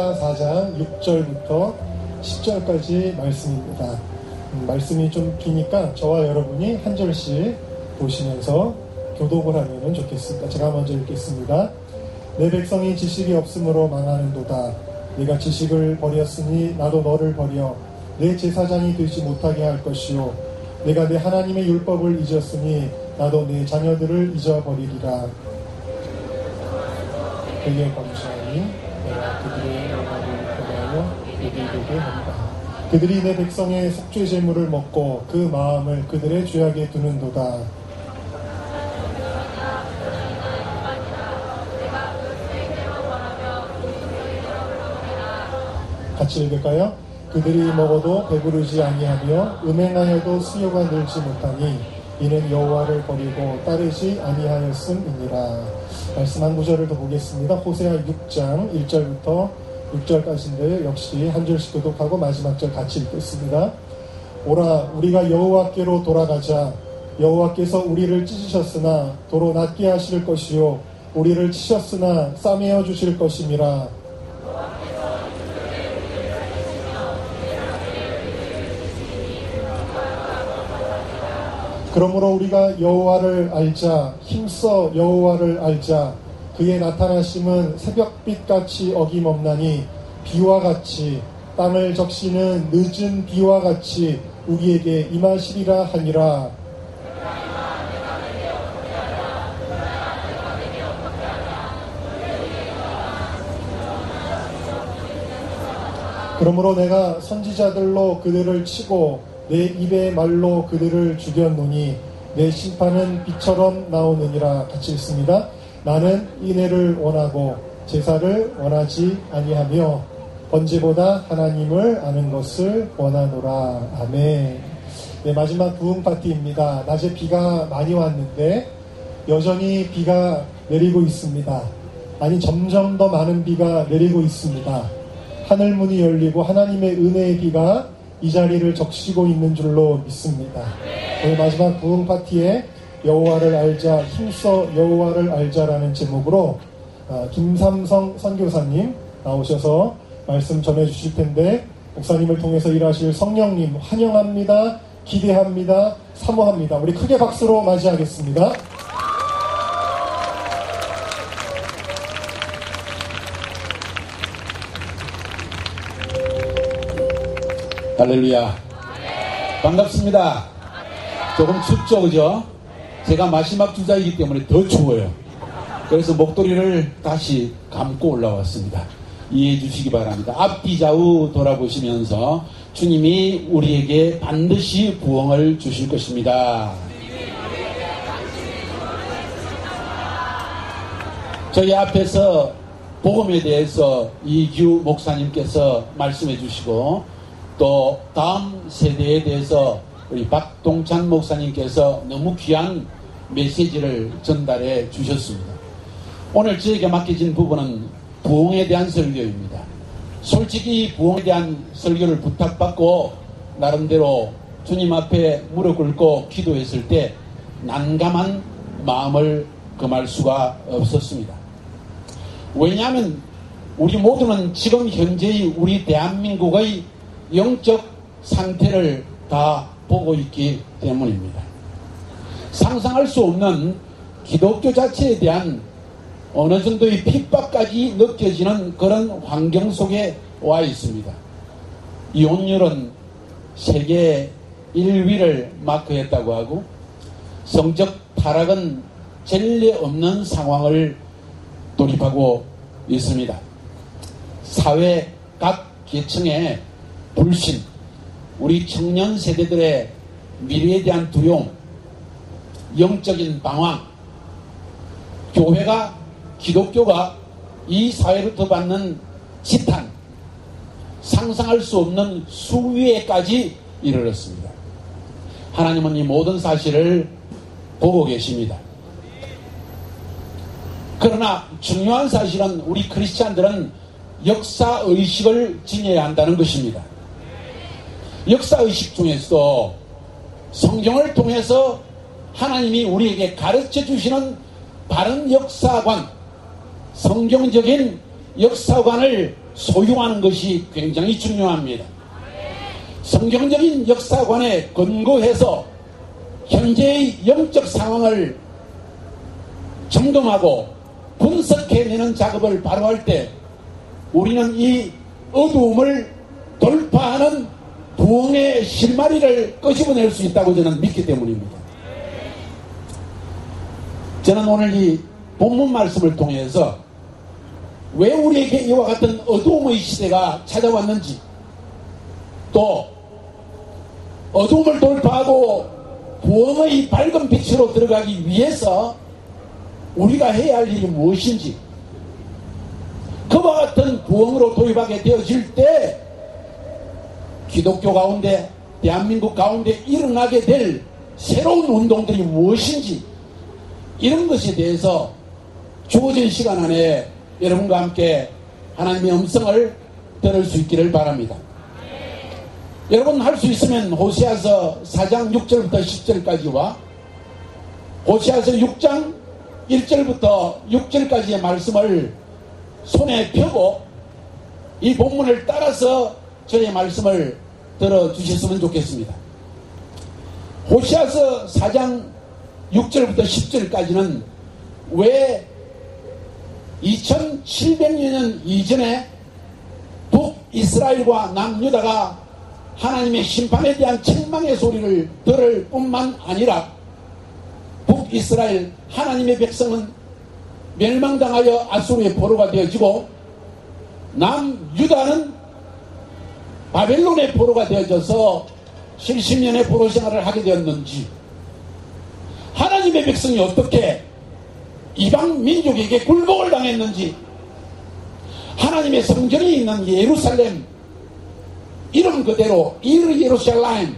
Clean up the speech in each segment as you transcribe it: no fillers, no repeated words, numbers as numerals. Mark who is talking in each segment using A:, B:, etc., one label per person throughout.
A: 호세아 4장 6절부터 10절까지 말씀입니다. 말씀이 좀 기니까 저와 여러분이 한 절씩 보시면서 교독을 하면 좋겠습니다. 제가 먼저 읽겠습니다. 내 백성이 지식이 없으므로 망하는도다. 내가 지식을 버렸으니 나도 너를 버려 내 제사장이 되지 못하게 할 것이요 내가 내 하나님의 율법을 잊었으니 나도 내 자녀들을 잊어버리리라. 그의 범죄하니 내가 그들의 영화를 범하여 이들에게 한다. 그들이 내 백성의 속죄 제물을 먹고 그 마음을 그들의 죄악에 두는도다. 같이 읽을까요? 그들이 먹어도 배부르지 아니하며 음행하여도 수요가 늘지 못하니 이는 여호와를 버리고 따르지 아니하였음이니라. 말씀 한 구절을 더 보겠습니다. 호세아 6장 1절부터 6절까지인데 역시 한 절씩 교독하고 마지막 절 같이 읽겠습니다. 오라 우리가 여호와께로 돌아가자. 여호와께서 우리를 찢으셨으나 도로 낫게 하실 것이요 우리를 치셨으나 싸매어 주실 것임이라. 그러므로 우리가 여호와를 알자. 힘써 여호와를 알자. 그의 나타나심은 새벽빛같이 어김없나니 비와 같이 땅을 적시는 늦은 비와 같이 우리에게 임하시리라 하니라. 그러므로 내가 선지자들로 그들을 치고 내 입의 말로 그들을 죽였노니 내 심판은 비처럼 나오느니라. 같이 읽습니다. 나는 인애를 원하고 제사를 원하지 아니하며 번제보다 하나님을 아는 것을 원하노라. 아멘. 네, 마지막 부흥 파티입니다. 낮에 비가 많이 왔는데 여전히 비가 내리고 있습니다. 아니 점점 더 많은 비가 내리고 있습니다. 하늘문이 열리고 하나님의 은혜의 비가 이 자리를 적시고 있는 줄로 믿습니다. 오늘 마지막 부흥 파티에 여호와를 알자, 힘써 여호와를 알자라는 제목으로 김삼성 선교사님 나오셔서 말씀 전해주실 텐데 목사님을 통해서 일하실 성령님 환영합니다. 기대합니다. 사모합니다. 우리 크게 박수로 맞이하겠습니다.
B: 할렐루야. 반갑습니다. 조금 춥죠, 그죠? 제가 마지막 주자이기 때문에 더 추워요. 그래서 목도리를 다시 감고 올라왔습니다. 이해해 주시기 바랍니다. 앞뒤 좌우 돌아보시면서 주님이 우리에게 반드시 부흥을 주실 것입니다. 저희 앞에서 복음에 대해서 이규 목사님께서 말씀해 주시고 또 다음 세대에 대해서 우리 박동찬 목사님께서 너무 귀한 메시지를 전달해 주셨습니다. 오늘 저에게 맡겨진 부분은 부흥에 대한 설교입니다. 솔직히 부흥에 대한 설교를 부탁받고 나름대로 주님 앞에 무릎 꿇고 기도했을 때 난감한 마음을 금할 수가 없었습니다. 왜냐하면 우리 모두는 지금 현재의 우리 대한민국의 영적 상태를 다 보고 있기 때문입니다. 상상할 수 없는 기독교 자체에 대한 어느 정도의 핍박까지 느껴지는 그런 환경 속에 와 있습니다. 이혼율은 세계 1위를 마크했다고 하고 성적 타락은 전례 없는 상황을 돌입하고 있습니다. 사회 각 계층의 불신, 우리 청년 세대들의 미래에 대한 두려움, 영적인 방황, 교회가 기독교가 이 사회로부터 받는 지탄, 상상할 수 없는 수위에까지 이르렀습니다. 하나님은 이 모든 사실을 보고 계십니다. 그러나 중요한 사실은 우리 크리스찬들은 역사의식을 지녀야 한다는 것입니다. 역사의식 중에서 성경을 통해서 하나님이 우리에게 가르쳐 주시는 바른 역사관, 성경적인 역사관을 소유하는 것이 굉장히 중요합니다. 성경적인 역사관에 근거해서 현재의 영적 상황을 점검하고 분석해내는 작업을 바로 할 때 우리는 이 어두움을 돌파하는 부흥의 실마리를 끄집어낼 수 있다고 저는 믿기 때문입니다. 저는 오늘 이 본문 말씀을 통해서 왜 우리에게 이와 같은 어두움의 시대가 찾아왔는지, 또 어두움을 돌파하고 부흥의 밝은 빛으로 들어가기 위해서 우리가 해야 할 일이 무엇인지, 그와 같은 부흥으로 도입하게 되어질 때 기독교 가운데, 대한민국 가운데 일어나게 될 새로운 운동들이 무엇인지, 이런 것에 대해서 주어진 시간 안에 여러분과 함께 하나님의 음성을 들을 수 있기를 바랍니다. 여러분 할 수 있으면 호세아서 4장 6절부터 10절까지와 호세아서 6장 1절부터 6절까지의 말씀을 손에 펴고 이 본문을 따라서 저의 말씀을 들어주셨으면 좋겠습니다. 호세아서 4장 6절부터 10절까지는 왜 2700여 년 이전에 북이스라엘과 남유다가 하나님의 심판에 대한 책망의 소리를 들을 뿐만 아니라 북이스라엘 하나님의 백성은 멸망당하여 아수르의 포로가 되어지고 남유다는 바벨론의 포로가 되어져서 70년의 포로 생활을 하게 되었는지, 하나님의 백성이 어떻게 이방 민족에게 굴복을 당했는지, 하나님의 성전이 있는 예루살렘, 이름 그대로 이르 예루살렘,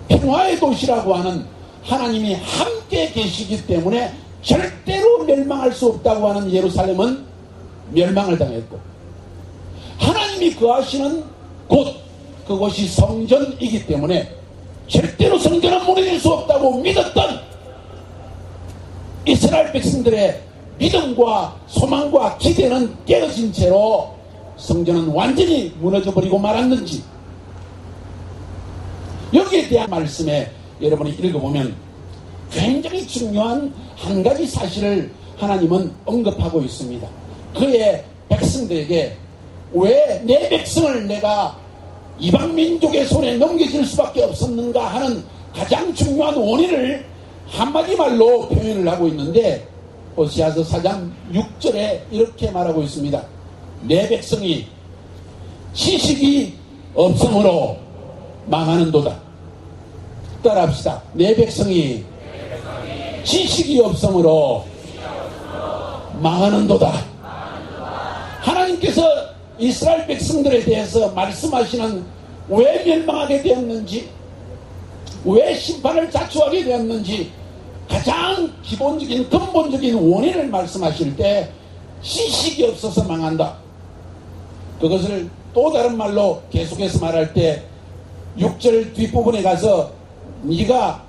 B: 평화의 도시라고 하는 하나님이 함께 계시기 때문에 절대로 멸망할 수 없다고 하는 예루살렘은 멸망을 당했고, 하나님이 거하시는 곳, 그곳이 성전이기 때문에 절대로 성전은 무너질 수 없다고 믿었던 이스라엘 백성들의 믿음과 소망과 기대는 깨어진 채로 성전은 완전히 무너져버리고 말았는지, 여기에 대한 말씀에 여러분이 읽어보면 굉장히 중요한 한 가지 사실을 하나님은 언급하고 있습니다. 그의 백성들에게 왜 내 백성을 내가 이방 민족의 손에 넘겨질 수밖에 없었는가 하는 가장 중요한 원인을 한마디 말로 표현을 하고 있는데, 호세아서 4장 6절에 이렇게 말하고 있습니다. 내 백성이 지식이 없음으로 망하는도다. 따라합시다. 내 백성이 지식이 없음으로 망하는도다. 하나님께서 이스라엘 백성들에 대해서 말씀하시는 왜 멸망하게 되었는지, 왜 심판을 자초하게 되었는지 가장 기본적인 근본적인 원인을 말씀하실 때 지식이 없어서 망한다. 그것을 또 다른 말로 계속해서 말할 때 6절 뒷부분에 가서 네가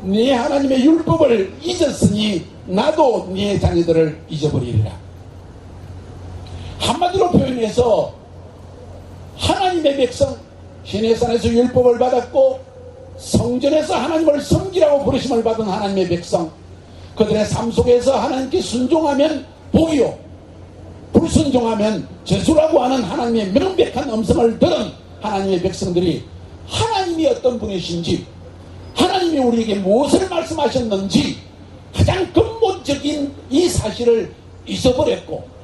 B: 네 하나님의 율법을 잊었으니 나도 네 자녀들을 잊어버리리라. 한마디로 표현해서 하나님의 백성, 시내산에서 율법을 받았고 성전에서 하나님을 섬기라고 부르심을 받은 하나님의 백성, 그들의 삶 속에서 하나님께 순종하면 복이요 불순종하면 죄수라고 하는 하나님의 명백한 음성을 들은 하나님의 백성들이 하나님이 어떤 분이신지, 하나님이 우리에게 무엇을 말씀하셨는지 가장 근본적인 이 사실을 잊어버렸고,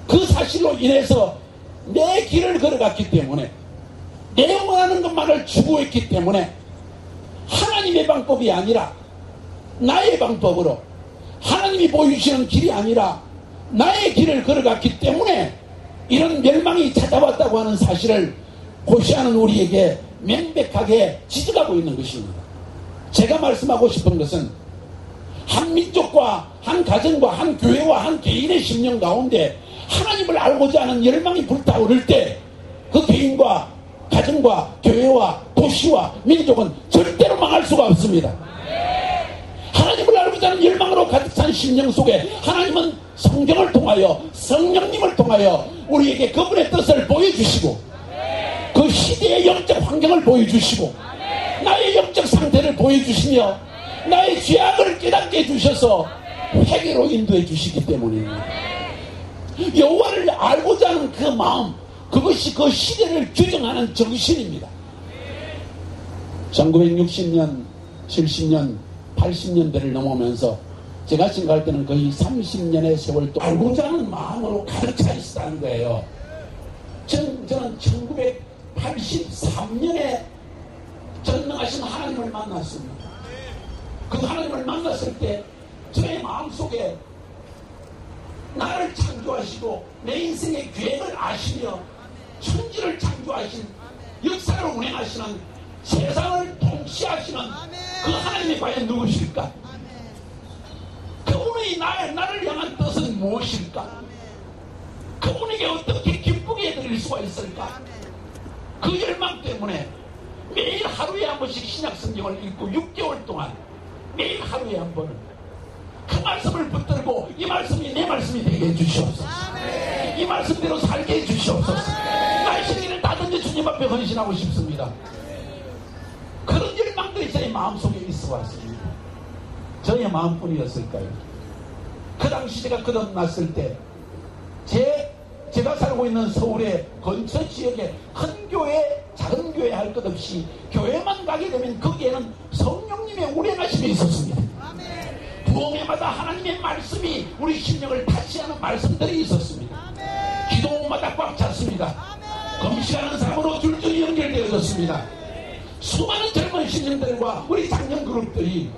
B: 그 사실로 인해서 내 길을 걸어갔기 때문에, 내 원하는 것만을 추구했기 때문에 하나님의 방법이 아니라 나의 방법으로, 하나님이 보여주시는 길이 아니라 나의 길을 걸어갔기 때문에 이런 멸망이 찾아왔다고 하는 사실을 호세아는 우리에게 명백하게 지적하고 있는 것입니다. 제가 말씀하고 싶은 것은 한 민족과 한 가정과 한 교회와 한 개인의 심령 가운데 하나님을 알고자 하는 열망이 불타오를 때 그 개인과 가정과 교회와 도시와 민족은 절대로 망할 수가 없습니다. 하나님을 알고자 하는 열망으로 가득 찬 심령 속에 하나님은 성경을 통하여 성령님을 통하여 우리에게 그분의 뜻을 보여주시고 그 시대의 영적 환경을 보여주시고 나의 영적 상태를 보여주시며 나의 죄악을 깨닫게 해주셔서 회개로 인도해 주시기 때문입니다. 여호와를 알고자 하는 그 마음, 그것이 그 시대를 규정하는 정신입니다. 1960년, 70년, 80년대를 넘어오면서 제가 생각할 때는 거의 30년의 세월 동안 알고자 하는 마음으로 가득 차 있었다는 거예요. 저는 1983년에 전능하신 하나님을 만났습니다. 그 하나님을 만났을 때 저의 마음속에 나를 창조하시고 내 인생의 계획을 아시며 천지를 창조하신 역사를 운행하시는 세상을 통치하시는 그 하나님이 과연 누구실까? 그분이 나를 향한 뜻은 무엇일까? 그분에게 어떻게 기쁘게 해드릴 수가 있을까? 그 열망 때문에 매일 하루에 한 번씩 신약 성경을 읽고 6개월 동안 매일 하루에 한 번은 그 말씀을 붙들고 이 말씀이 내 말씀이 되게 해주시옵소서. 이 말씀대로 살게 해주시옵소서. 나의 생일을 다 던져 주님 앞에 헌신하고 싶습니다. 그런 열망들이 저의 마음속에 있어 왔습니다. 저의 마음뿐이었을까요? 그 당시 제가 거듭났을 때 제가 살고 있는 서울의 근처 지역에 큰 교회, 작은 교회 할 것 없이 교회만 가게 되면 거기에는 성령님의 운행하심이 있었습니다. 부흥회마다 하나님의 말씀이 우리 심령을 타치하는 말씀들이 있었습니다. 기도마다 꽉 찼습니다. 금식하는 사람으로 줄줄이 연결되어졌습니다. 수많은 젊은 신령들과 우리 장년 그룹들이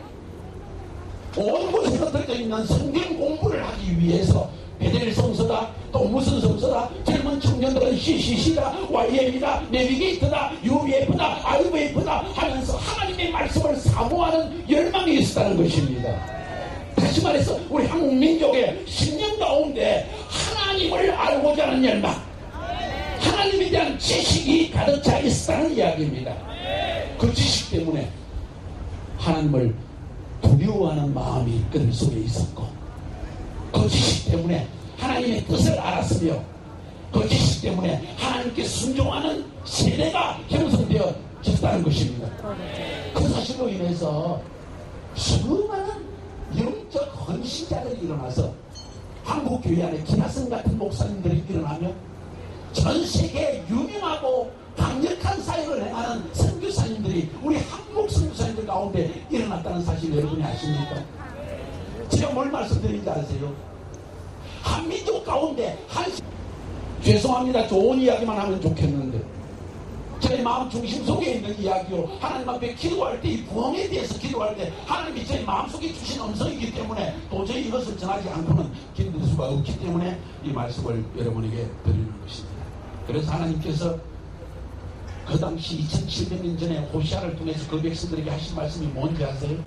B: 온 곳에 흩어져 있는 성경 공부를 하기 위해서 베델 성서다, 또 무슨 성서다, 젊은 청년들은 CCC다, YM이다, 내비게이터다, UVF다, IVF다 하면서 하나님의 말씀을 사모하는 열망이 있었다는 것입니다. 다시 말해서 우리 한국 민족의 신령 가운데 하나님을 알고자 하는 열망, 하나님에 대한 지식이 가득 차 있었다는 이야기입니다. 그 지식 때문에 하나님을 두려워하는 마음이 그들 속에 있었고, 그 지식 때문에 하나님의 뜻을 알았으며, 그 지식 때문에 하나님께 순종하는 세대가 형성되어졌다는 것입니다. 그 사실로 인해서 수많은 영적 헌신자들이 일어나서 한국 교회 안에 기나성 같은 목사님들이 일어나며 전 세계에 유명하고 강력한 사역을 행하는 선교사님들이 우리 한국 선교사님들 가운데 일어났다는 사실 여러분이 아십니까? 제가 뭘 말씀드리는지 아세요? 한민족 가운데 죄송합니다. 좋은 이야기만 하면 좋겠는데 저의 마음 중심 속에 있는 이야기로 하나님 앞에 기도할 때, 이 부흥에 대해서 기도할 때 하나님이 저의 마음속에 주신 음성이기 때문에 도저히 이것을 전하지 않고는 견딜 수가 없기 때문에 이 말씀을 여러분에게 드리는 것입니다. 그래서 하나님께서 그 당시 2700년 전에 호시아를 통해서 그 백성들에게 하신 말씀이 뭔지 아세요?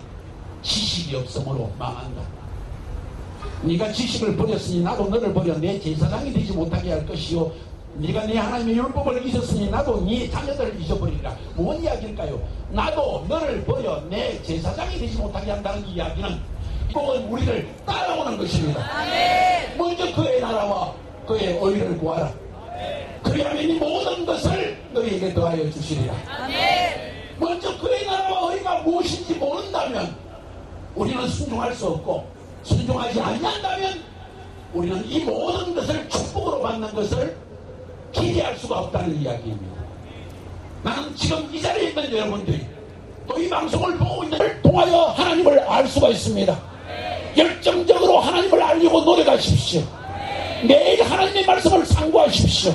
B: 지식이 없으므로 망한다. 네가 지식을 버렸으니 나도 너를 버려 내 제사장이 되지 못하게 할 것이요, 네가 내 하나님의 율법을 잊었으니 나도 네 자녀들을 잊어버리리라. 뭔 이야기일까요? 나도 너를 버려 내 제사장이 되지 못하게 한다는 이야기는 꼭 우리를 따라오는 것입니다. 먼저 그의 나라와 그의 의를 구하라. 그리하면 이 모든 것을 너희에게 더하여 주시리라. 먼저 그의 나라와 의가 무엇인지 모른다면 우리는 순종할 수 없고, 순종하지 않는다면 우리는 이 모든 것을 축복으로 받는 것을 기대할 수가 없다는 이야기입니다. 나는 지금 이 자리에 있는 여러분들이 또 이 방송을 보고 있는 걸 통하여 하나님을 알 수가 있습니다. 열정적으로 하나님을 알려고 노력하십시오. 매일 하나님의 말씀을 상고하십시오.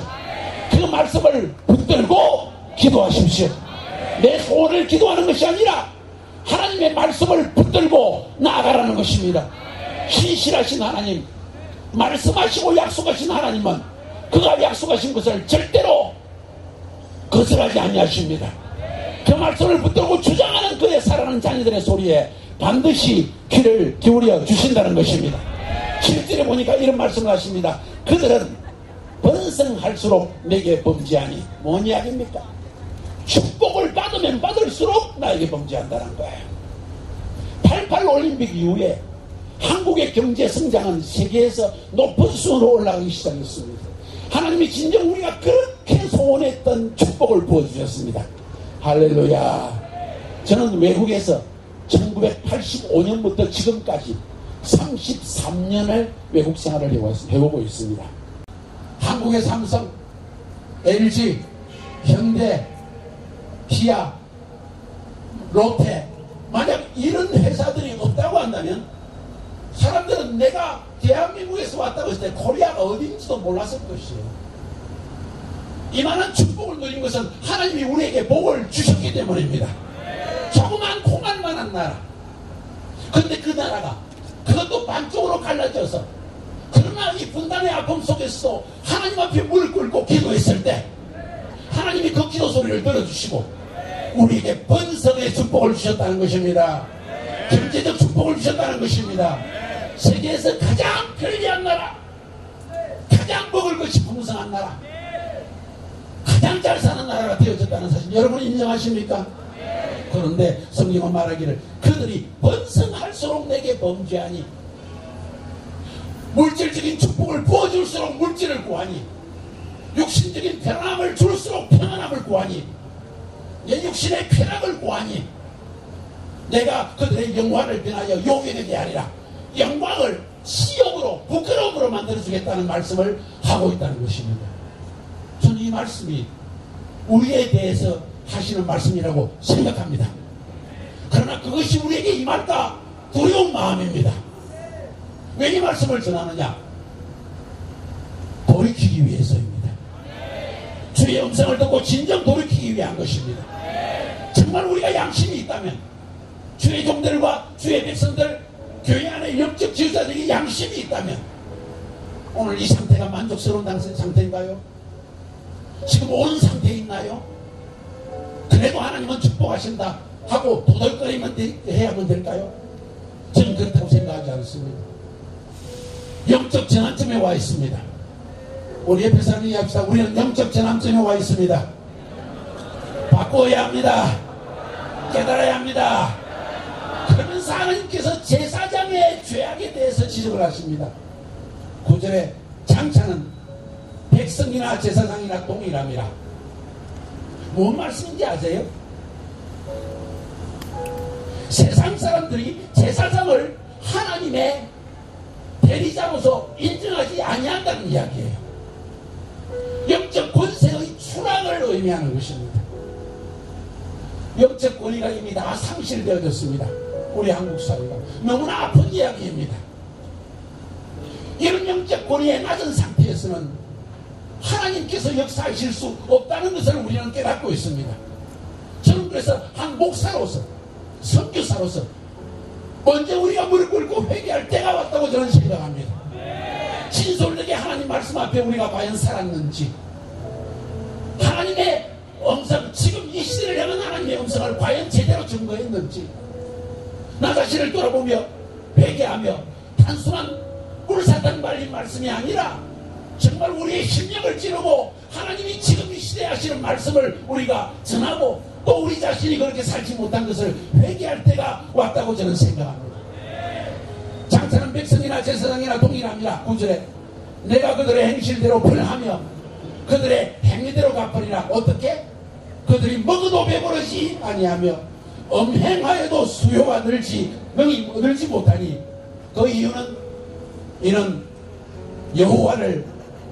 B: 그 말씀을 붙들고 기도하십시오. 내 소원을 기도하는 것이 아니라 하나님의 말씀을 붙들고 나아가라는 것입니다. 신실하신 하나님, 말씀하시고 약속하신 하나님은 그가 약속하신 것을 절대로 거절하지 아니하십니다. 그 말씀을 붙들고 주장하는 그의 사랑하는 자녀들의 소리에 반드시 귀를 기울여 주신다는 것입니다. 7절에 보니까 이런 말씀을 하십니다. 그들은 번성할수록 내게 범죄하니. 뭔 이야기입니까? 축복을 받으면 받을수록 나에게 범죄한다는 거예요. 88 올림픽 이후에 한국의 경제 성장은 세계에서 높은 수준으로 올라가기 시작했습니다. 하나님이 진정 우리가 그렇게 소원했던 축복을 부어주셨습니다. 할렐루야. 저는 외국에서 1985년부터 지금까지 33년을 외국 생활을 해오고 있습니다. 한국의 삼성, LG, 현대, 기아, 롯데, 만약 이런 회사들이 없다고 한다면 사람들은 내가 대한민국에서 왔다고 했을 때 코리아가 어딘지도 몰랐을 것이에요. 이만한 축복을 누린 것은 하나님이 우리에게 복을 주셨기 때문입니다. 조그만 콩알만한 나라. 근데 그 나라가 그것도 반쪽으로 갈라져서, 그러나 이 분단의 아픔 속에서도 하나님 앞에 무릎 꿇고 기도했을 때 하나님이 그 기도 소리를 들어주시고 우리에게 번성의 축복을 주셨다는 것입니다. 경제적 축복을 주셨다는 것입니다. 세계에서 가장 편리한 나라, 가장 먹을 것이 풍성한 나라, 가장 잘 사는 나라가 되어졌다는 사실 여러분 인정하십니까? 그런데 성경은 말하기를 그들이 번성할수록 내게 범죄하니, 물질적인 축복을 부어줄수록 물질을 구하니, 육신적인 편안함을 줄수록 편안함을 구하니, 내 육신의 쾌락을 구하니 내가 그들의 영광을 변하여 욕이 되게 하리라. 영광을 시욕으로 부끄러움으로 만들어주겠다는 말씀을 하고 있다는 것입니다. 저는 이 말씀이 우리에 대해서 하시는 말씀이라고 생각합니다. 그러나 그것이 우리에게 임할까 두려운 마음입니다. 왜 이 말씀을 전하느냐? 돌이키기 위해서입니다. 주의 음성을 듣고 진정 돌이키기 위한 것입니다. 정말 우리가 양심이 있다면, 주의 종들과 주의 백성들, 교회 안에 영적 지도자들이 양심이 있다면 오늘 이 상태가 만족스러운 상태인가요? 지금 온 상태에 있나요? 그래도 하나님은 축복하신다 하고 도덕거리면 해야만 될까요? 저는 그렇다고 생각하지 않습니다. 영적 전환점에 와 있습니다. 우리 옆에 사는 이야기합시다. 우리는 영적 전환점에 와 있습니다. 바꿔야 합니다. 깨달아야 합니다. 그러면서 하나님께서 제사장의 죄악에 대해서 지적을 하십니다. 9절에 장차는 백성이나 제사장이나 동일함이라. 뭔 말씀인지 아세요? 세상 사람들이 제사장을 하나님의 대리자로서 인정하지 아니한다는 이야기예요. 영적 권세의 추락을 의미하는 것입니다. 영적 권위가 이미 다 상실되어졌습니다. 우리 한국 사회가 너무나 아픈 이야기입니다. 이런 영적 권위의 낮은 상태에서는 하나님께서 역사하실 수 없다는 것을 우리는 깨닫고 있습니다. 저는 그래서 한 목사로서, 선교사로서 먼저 우리가 무릎 꿇고 회개할 때가 왔다고 저는 생각합니다. 진솔되게 하나님 말씀 앞에 우리가 과연 살았는지, 하나님의 음성, 지금 이 시대를 향한 하나님의 음성을 과연 제대로 증거했는지, 나 자신을 돌아보며 회개하며 단순한 꿀사탕 발린 말씀이 아니라 정말 우리의 심령을 찌르고 하나님이 지금 이 시대에 하시는 말씀을 우리가 전하고 또 우리 자신이 그렇게 살지 못한 것을 회개할 때가 왔다고 저는 생각합니다. 장차는 백성이나 제사장이나 동일함이라. 9절에 내가 그들의 행실대로 벌하며 그들의 행위대로 갚으리라. 어떻게? 그들이 먹어도 배부르지 아니하며 엄행하여도 수요가 늘지 못하니, 그 이유는 이는 여호와를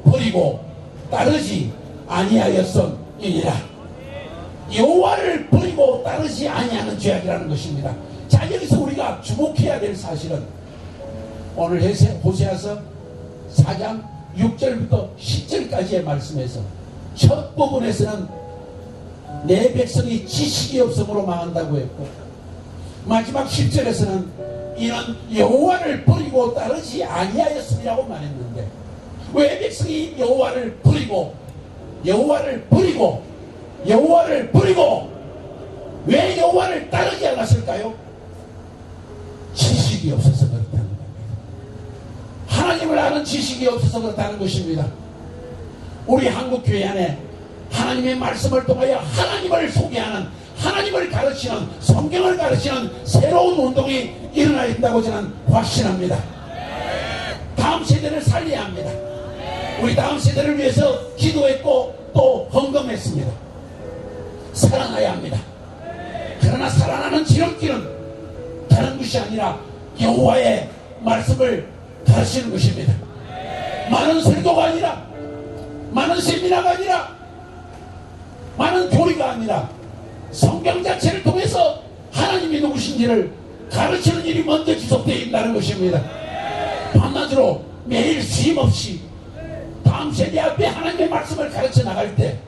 B: 버리고 따르지 아니하였음이니라. 여호와를 버리고 따르지 아니하는 죄악이라는 것입니다. 자, 여기서 우리가 주목해야 될 사실은 오늘 호세아서 4장 6절부터 10절까지의 말씀에서 첫 부분에서는 내 백성이 지식이 없음으로 망한다고 했고, 마지막 10절에서는 이는 여호와를 버리고 따르지 아니하였으리라고 말했는데, 왜 백성이 여호와를 버리고 왜 여호와를 따르지 않았을까요? 지식이 없어서 그렇다는 겁니다. 하나님을 아는 지식이 없어서 그렇다는 것입니다. 우리 한국교회 안에 하나님의 말씀을 통하여 하나님을 소개하는, 하나님을 가르치는, 성경을 가르치는 새로운 운동이 일어나야 된다고 저는 확신합니다. 다음 세대를 살려야 합니다. 우리 다음 세대를 위해서 기도했고 또 헌금했습니다. 살아나야 합니다. 그러나 살아나는 지름길은 다른 것이 아니라 여호와의 말씀을 가르치는 것입니다. 많은 설교가 아니라, 많은 세미나가 아니라, 많은 교리가 아니라 성경 자체를 통해서 하나님이 누구신지를 가르치는 일이 먼저 지속되어 있다는 것입니다. 밤낮으로 매일 쉼없이 다음 세대 앞에 하나님의 말씀을 가르쳐 나갈 때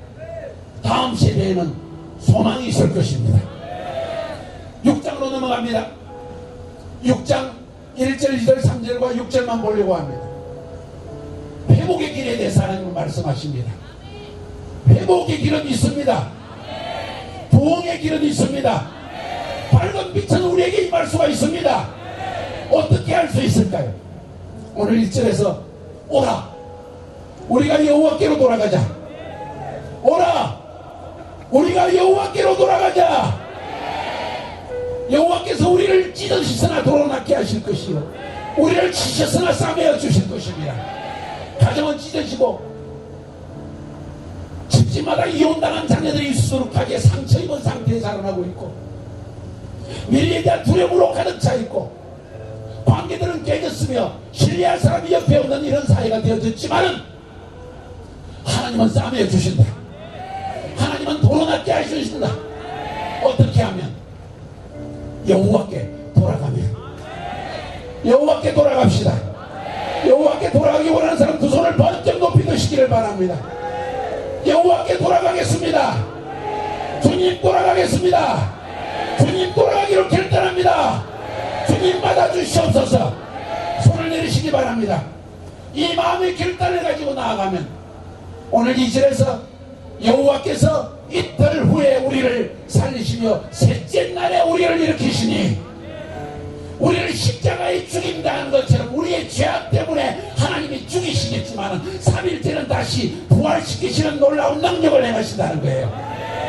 B: 다음 세대에는 소망이 있을 것입니다. 6장으로 넘어갑니다. 6장 1절, 2절, 3절과 6절만 보려고 합니다. 회복의 길에 대해서 하나님은 말씀하십니다. 회복의 길은 있습니다. 부흥의 길은 있습니다. 밝은 빛은 우리에게 임할 수가 있습니다. 어떻게 할 수 있을까요? 오늘 1절에서 오라, 우리가 여호와께로 돌아가자. 오라, 우리가 여호와께로 돌아가자. 여호와께서 우리를 찢으시으나 도로낫게 하실 것이요, 우리를 치셨으나 싸매어 주실 것입니다. 가정은 찢어지고 집집마다 이혼당한 자녀들이 수두룩하게 상처 입은 상태에 자라나고 있고, 미래에 대한 두려움으로 가득 차 있고, 관계들은 깨졌으며 신뢰할 사람이 옆에 없는 이런 사회가 되어졌지만은 하나님은 싸매어 주신다. 하나님은 도로낫게 하신다. 어떻게 하면? 여호와께 돌아가면. 여호와께 돌아갑시다. 여호와께 돌아가기 원하는 사람 두 손을 번쩍 높이 드시기를 바랍니다. 여호와께 돌아가겠습니다. 주님 돌아가겠습니다. 주님 돌아가기로 결단합니다. 주님 받아주시옵소서. 손을 내리시기 바랍니다. 이 마음의 결단을 가지고 나아가면 오늘 이 절에서 여호와께서 이틀 후에 우리를 살리시며 셋째 날에 우리를 일으키시니, 우리를 십자가에 죽인다는 것처럼 우리의 죄악 때문에 하나님이 죽이시겠지만 3일째는 다시 부활시키시는 놀라운 능력을 행하신다는 거예요.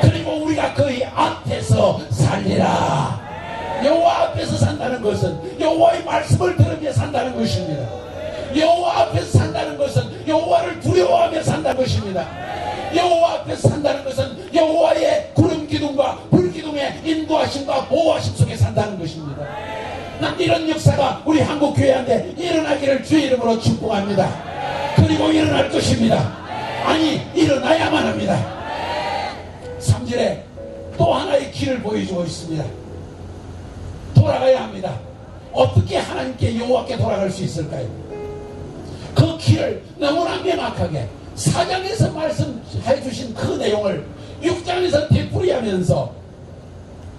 B: 그리고 우리가 그의 앞에서 살리라. 여호와 앞에서 산다는 것은 여호와의 말씀을 들으며 산다는 것입니다. 여호와 앞에서 산다는 것은 여호와를 두려워하며 산다는 것입니다. 여호와 앞에서 산다는 것은 여호와의 구름 기둥과 불 기둥의 인도하심과 보호하심 속에 산다는 것입니다. 난 이런 역사가 우리 한국 교회한테 일어나기를 주의 이름으로 축복합니다. 그리고 일어날 것입니다. 아니, 일어나야만 합니다. 3절에 또 하나의 길을 보여주고 있습니다. 돌아가야 합니다. 어떻게 하나님께 여호와께 돌아갈 수 있을까요? 그 길을 너무나 명확하게 4장에서 말씀해 주신 그 내용을 6장에서 되풀이하면서,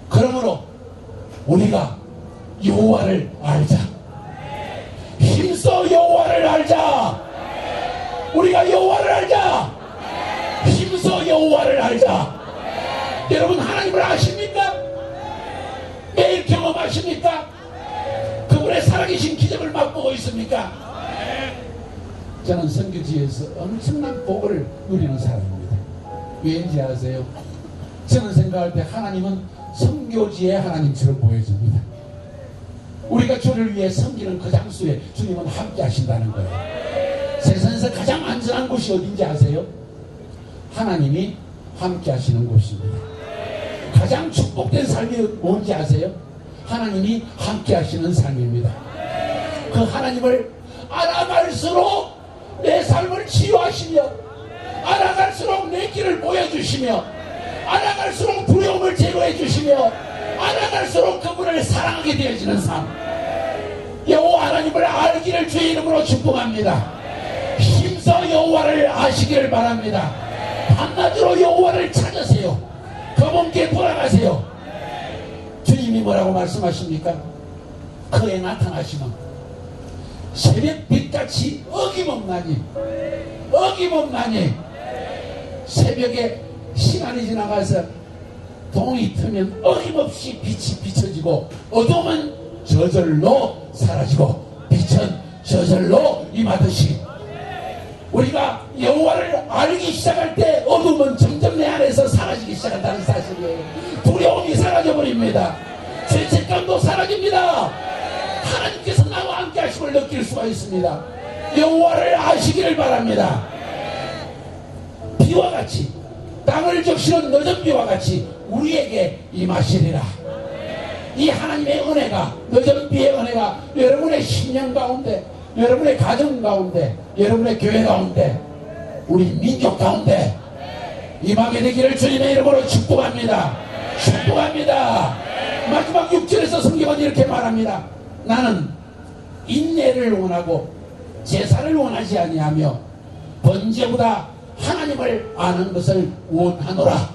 B: 그러므로 우리가 여호와를 알자. 힘써 여호와를 알자. 우리가 여호와를 알자. 힘써 여호와를 알자. 여러분, 하나님을 아십니까? 매일 경험하십니까? 그분의 살아계신 기적을 맛보고 있습니까? 저는 선교지에서 엄청난 복을 누리는 사람입니다. 왜인지 아세요? 저는 생각할 때 하나님은 선교지의 하나님처럼 보여집니다. 우리가 주를 위해 섬기는 그 장소에 주님은 함께 하신다는 거예요. 세상에서 가장 안전한 곳이 어딘지 아세요? 하나님이 함께 하시는 곳입니다. 가장 축복된 삶이 뭔지 아세요? 하나님이 함께 하시는 삶입니다. 그 하나님을 알아갈수록 내 삶을 치유하시며, 알아갈수록 내 길을 보여주시며, 알아갈수록 두려움을 제거해 주시며, 알아갈수록 그분을 사랑하게 되어지는 삶. 여호와 하나님을 알기를 주의 이름으로 축복합니다. 힘써 여호와를 아시기를 바랍니다. 밤낮으로 여호와를 찾으세요. 그분께 돌아가세요. 주님이 뭐라고 말씀하십니까? 그에 나타나시면 새벽빛같이 어김없나니 새벽에 시간이 지나가서 동이 트면 어김없이 빛이 비춰지고, 어둠은 저절로 사라지고 빛은 저절로 임하듯이, 우리가 여호와를 알기 시작할 때 어둠은 점점 내 안에서 사라지기 시작한다는 사실이에요. 두려움 사라집니다. 죄책감도 사라집니다. 하나님께서 나와 함께 하심을 느낄 수가 있습니다. 여호와를 아시기를 바랍니다. 비와 같이, 땅을 적시는 늦은 비와 같이 우리에게 임하시리라. 이 하나님의 은혜가, 늦은 비의 은혜가 여러분의 신령 가운데, 여러분의 가정 가운데, 여러분의 교회 가운데, 우리 민족 가운데 임하게 되기를 주님의 이름으로 축복합니다. 축복합니다. 마지막 6절에서 성경은 이렇게 말합니다. 나는 인내를 원하고 제사를 원하지 아니하며 번제보다 하나님을 아는 것을 원하노라.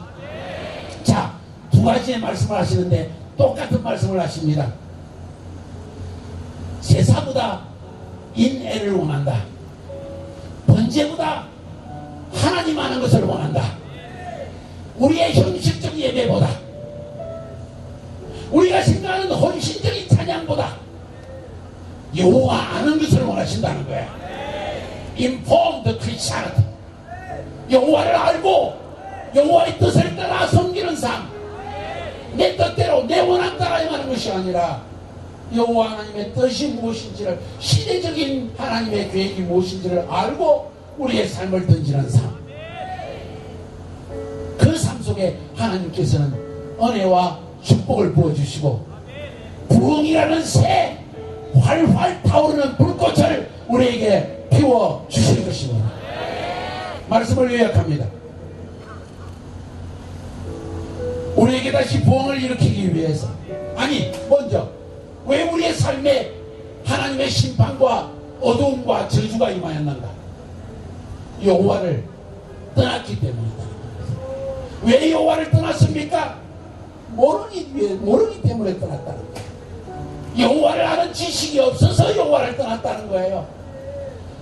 B: 자, 두 가지의 말씀을 하시는데 똑같은 말씀을 하십니다. 제사보다 인애를 원한다. 번제보다 하나님 아는 것을 원한다. 우리의 형식적 예배보다, 우리가 생각하는 헌신적인 찬양보다 여호와 아는 것을 원하신다는 거야. Informed Christianity. 여호와를 알고 여호와의 뜻을 따라 섬기는 삶, 내 뜻대로 내 원함 따라 행하는 것이 아니라 여호와 하나님의 뜻이 무엇인지를, 시대적인 하나님의 계획이 무엇인지를 알고 우리의 삶을 던지는 삶. 그 삶 속에 하나님께서는 은혜와 축복을 부어주시고 부흥이라는 새 활활 타오르는 불꽃을 우리에게 피워주실 것입니다. 말씀을 요약합니다. 우리에게 다시 부흥을 일으키기 위해서, 아니 먼저 왜 우리의 삶에 하나님의 심판과 어두움과 저주가 임하였는가? 여호와를 떠났기 때문이다. 왜 여호와를 떠났습니까? 모르기 때문에 떠났다는 거예요. 여호와를 아는 지식이 없어서 여호와를 떠났다는 거예요.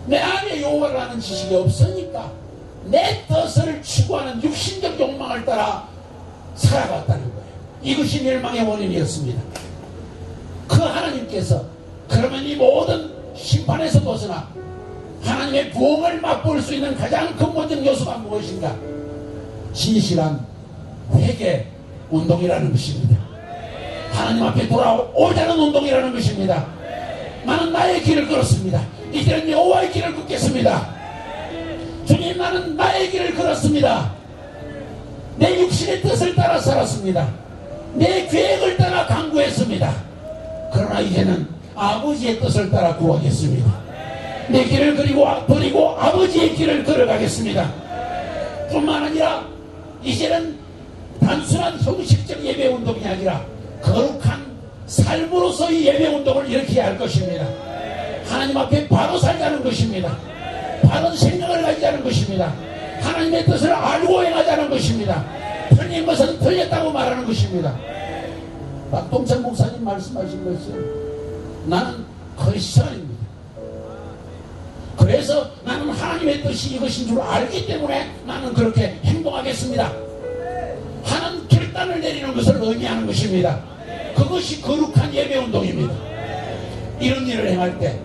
B: 내 안에 여호와를 아는 지식이 없으니까 내 뜻을 추구하는 육신적 욕망을 따라 살아갔다는 거예요. 이것이 멸망의 원인이었습니다. 그 하나님께서 그러면 이 모든 심판에서 벗어나 하나님의 부흥을 맛볼 수 있는 가장 근본적 요소가 무엇인가? 진실한 회개 운동이라는 것입니다. 하나님 앞에 돌아오자는 운동이라는 것입니다. 나는 나의 길을 걸었습니다. 이제는 여호와의 길을 걷겠습니다. 주님, 나는 나의 길을 걸었습니다. 내 육신의 뜻을 따라 살았습니다. 내 계획을 따라 강구했습니다. 그러나 이제는 아버지의 뜻을 따라 구하겠습니다. 내 길을 버리고 아버지의 길을 걸어가겠습니다. 뿐만 아니라 이제는 단순한 형식적 예배 운동이 아니라 거룩한 삶으로서의 예배 운동을 일으켜야 할 것입니다. 하나님 앞에 바로 살자는 것입니다. 바른 생각을 가지자는 것입니다. 하나님의 뜻을 알고 행하자는 것입니다. 틀린 것은 틀렸다고 말하는 것입니다. 박동찬 목사님 말씀하신 것이, 나는 크리스천입니다. 그래서 나는 하나님의 뜻이 이것인 줄 알기 때문에 나는 그렇게 행동하겠습니다 하는 결단을 내리는 것을 의미하는 것입니다. 그것이 거룩한 예배운동입니다. 이런 일을 행할 때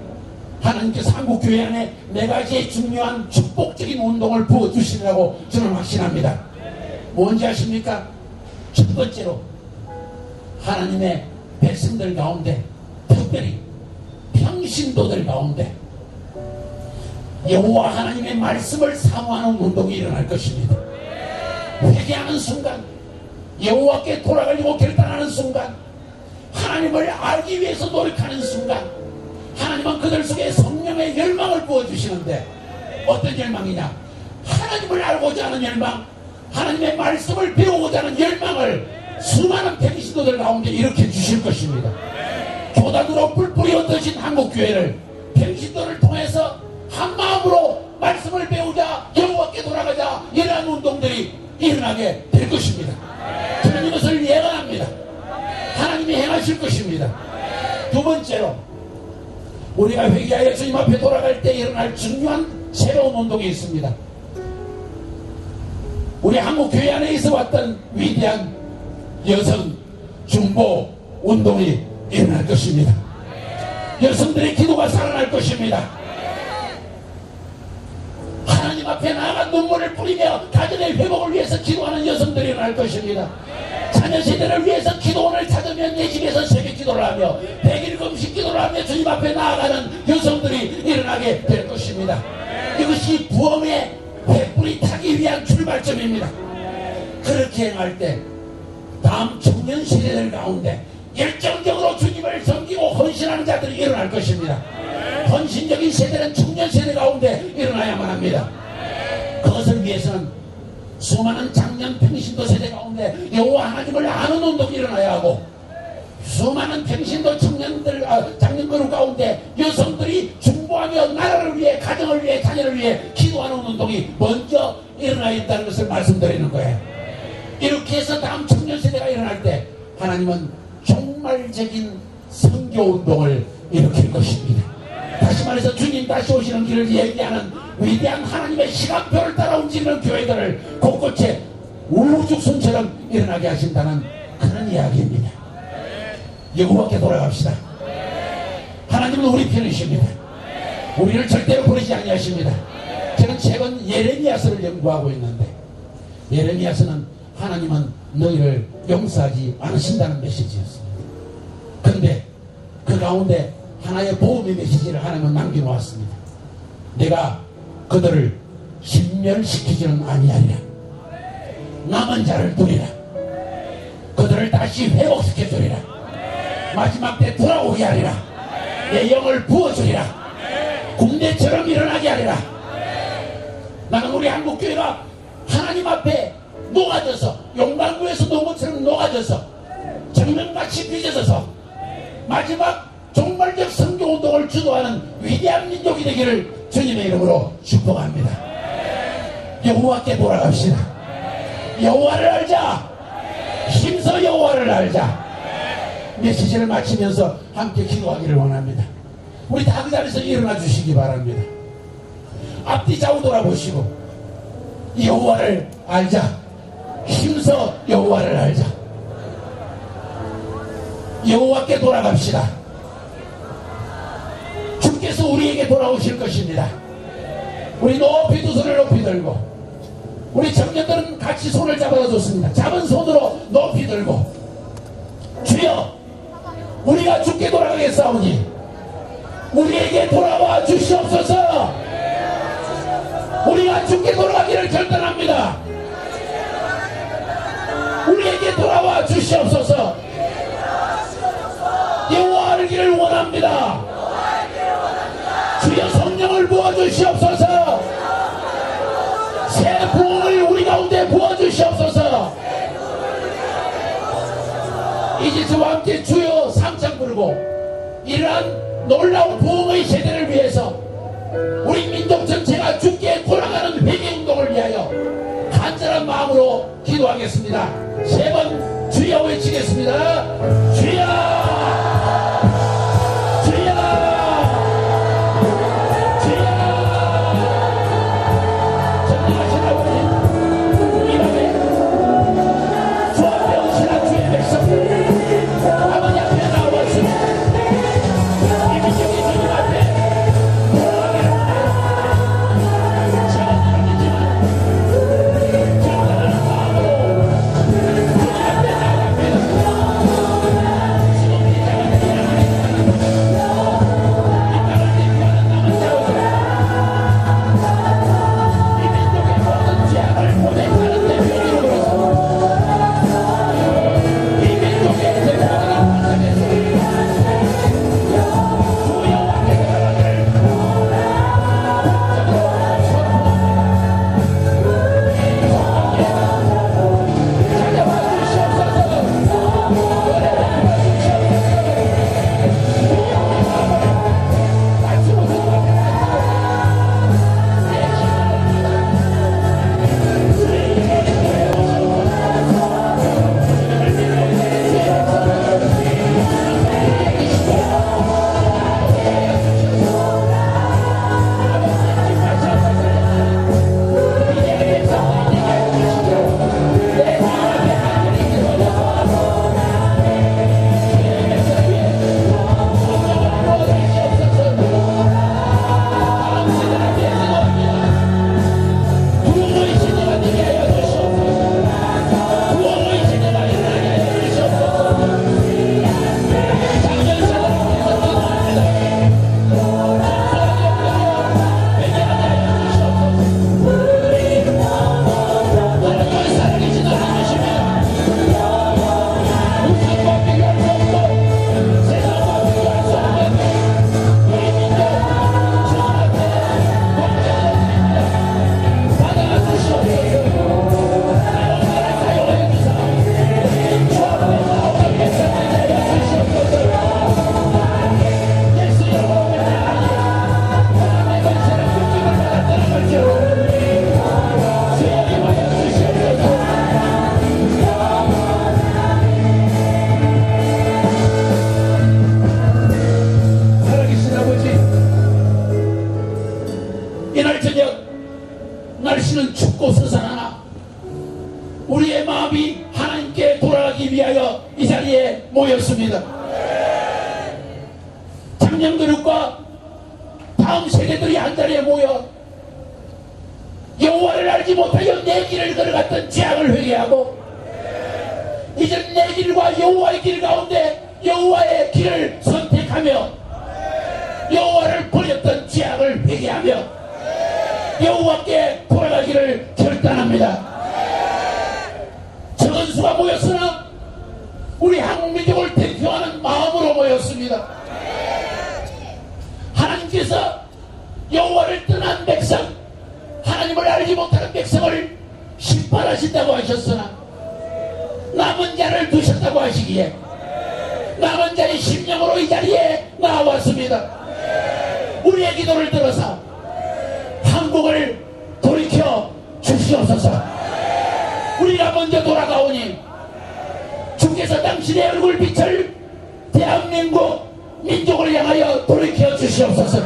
B: 하나님께서 한국교회 안에 네 가지의 중요한 축복적인 운동을 부어주시리라고 저는 확신합니다. 뭔지 아십니까? 첫 번째로 하나님의 백성들 가운데, 특별히 평신도들 가운데 여호와 하나님의 말씀을 사모하는 운동이 일어날 것입니다. 회개하는 순간, 여호와께 돌아가려고 결단하는 순간, 하나님을 알기 위해서 노력하는 순간, 하나님은 그들 속에 성령의 열망을 부어주시는데, 어떤 열망이냐? 하나님을 알고자 하는 열망, 하나님의 말씀을 배우고자 하는 열망을 수많은 평신도들 가운데 일으켜 주실 것입니다. 교단으로 뿔뿔이 흩어진 한국교회를 평신도를 통해서 한마음으로 말씀을 배우자, 여호와께 돌아가자, 이러한 운동들이 일어나게 될 것입니다. 저는 이것을 예언합니다. 하나님이 행하실 것입니다. 두 번째로, 우리가 회개하여 주님 앞에 돌아갈 때 일어날 중요한 새로운 운동이 있습니다. 우리 한국교회 안에 있어 왔던 위대한 여성 중보 운동이 일어날 것입니다. 여성들의 기도가 살아날 것입니다. 하나님 앞에 나아가 눈물을 뿌리며 가정의 회복을 위해서 기도하는 여성들이 일어날 것입니다. 자녀 세대를 위해서 기도원을 찾으면 내 집에서 새벽 기도를 하며 100일 금식 기도를 하며 주님 앞에 나아가는 여성들이 일어나게 될 것입니다. 이것이 부흥의 횃불이 타기 위한 출발점입니다. 그렇게 행할 때 다음 청년 세대들 가운데 열정적으로 주님을 섬기고 헌신하는 자들이 일어날 것입니다. 헌신적인 세대는 청년 세대 가운데 일어나야만 합니다. 그것을 위해서는 수많은 장년 평신도 세대 가운데 여호와 하나님을 아는 운동이 일어나야 하고, 수많은 평신도 청년들, 장년 그룹 가운데 여성들이 중보하며 나라를 위해, 가정을 위해, 자녀를 위해 기도하는 운동이 먼저 일어나야 한다는 것을 말씀드리는 거예요. 이렇게 해서 다음 청년 세대가 일어날 때 하나님은 종말적인 선교 운동을 일으킬 것입니다. 다시 말해서 주님 다시 오시는 길을 얘기하는 위대한 하나님의 시간표를 따라 움직이는 교회들을 곳곳에 우주순처럼 일어나게 하신다는 그런 이야기입니다. 여호와께 돌아갑시다. 하나님은 우리 편이십니다. 우리를 절대로 버리지 아니하십니다. 저는 최근 예레미야서를 연구하고 있는데, 예레미야서는 하나님은 너희를 용서하지 않으신다는 메시지였습니다. 그런데 그 가운데 하나의 보험의 메시지를 하나님은 남겨놓았습니다. 내가 그들을 신멸시키지는 아니하리라. 남은 자를 두리라. 그들을 다시 회복시켜주리라. 마지막 때 돌아오게 하리라. 내 영을 부어주리라. 군대처럼 일어나게 하리라. 나는 우리 한국교회가 하나님 앞에 녹아져서, 용광구에서 녹은 것처럼 녹아져서 정면같이 빚어져서 마지막 종말적 선교운동을 주도하는 위대한 민족이 되기를 주님의 이름으로 축복합니다. 여호와께 돌아갑시다. 여호와를 알자. 힘써 여호와를 알자. 메시지를 마치면서 함께 기도하기를 원합니다. 우리 다 그 자리에서 일어나 주시기 바랍니다. 앞뒤 좌우 돌아보시고 여호와를 알자. 힘써 여호와를 알자. 여호와께 돌아갑시다. 주께서 우리에게 돌아오실 것입니다. 우리 높이 두 손을 높이 들고, 우리 청년들은 같이 손을 잡아줬습니다. 잡은 손으로 높이 들고, 주여 우리가 주께 돌아가겠사오니 우리에게 돌아와 주시옵소서. 우리가 주께 돌아가기를 결단합니다. 우리에게 돌아와 주시옵소서. 여호와 알기를 원합니다. 주여 성령을 부어주시옵소서. 새 부흥을 우리 가운데 부어주시옵소서. 이제 저와 함께 주여 삼창 부르고 이러한 놀라운 부흥의 세대를 위해서 우리 민족 전체가 주께 돌아가는 회개운동을 위하여 간절한 마음으로 기도하겠습니다. 세 번 주여 외치겠습니다. 주여! 우리의 마음이 하나님께 돌아가기 위하여 이 자리에 모였습니다. 장년그룹과 다음 세대들이 한 자리에 모여 여호와를 알지 못하여 내 길을 걸어갔던 죄악을 회개하고 이제 내 길과 여호와의 길 가운데 여호와의 길을 선택하며 여호와를 버렸던 죄악을 회개하며 여호와께 돌아가기를 결단합니다. 적은 수가 모였으나 우리 한국민족을 대표하는 마음으로 모였습니다. 하나님께서 여호와를 떠난 백성, 하나님을 알지 못하는 백성을 심판하신다고 하셨으나 남은 자를 두셨다고 하시기에 남은 자의 심령으로 이 자리에 나왔습니다. 우리의 기도를 들어서 한국을 돌이켜 주시옵소서. 우리가 먼저 돌아가오니 주께서 당신의 얼굴빛을 대한민국 민족을 향하여 돌이켜 주시옵소서.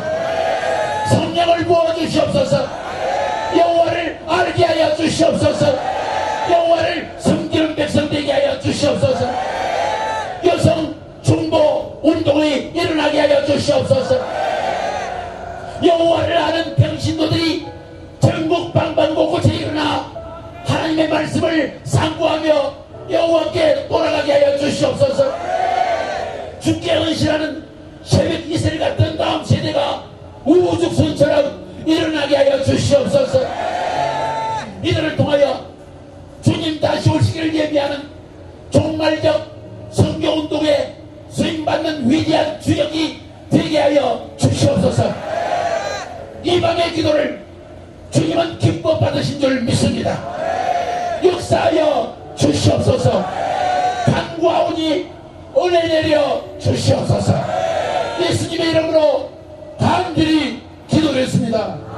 B: 성령을 부어 주시옵소서. 여호와를 알게 하여 주시옵소서. 여호와를 섬기는 백성 되게 하여 주시옵소서. 여성 중보 운동이 일어나게 하여 주시옵소서. 여호와를 아는 병신도들이 전국 방방곳곳에 일어나 하나님의 말씀을 상고하며 여호와께 돌아가게 하여 주시옵소서. 주께 헌신하는 새벽 이슬 같은 다음 세대가 우죽순처럼 일어나게 하여 주시옵소서. 이들을 통하여 주님 다시 오시기를 예비하는 종말적 선교운동에 수임받는 위대한 주역이 되게 하여 주시옵소서. 이 밤의 기도를 주님은 기뻐 받으신 줄 믿습니다. 역사하여 주시옵소서. 간구하오니 은혜 내려 주시옵소서. 예수님의 이름으로 간절히 기도했습니다.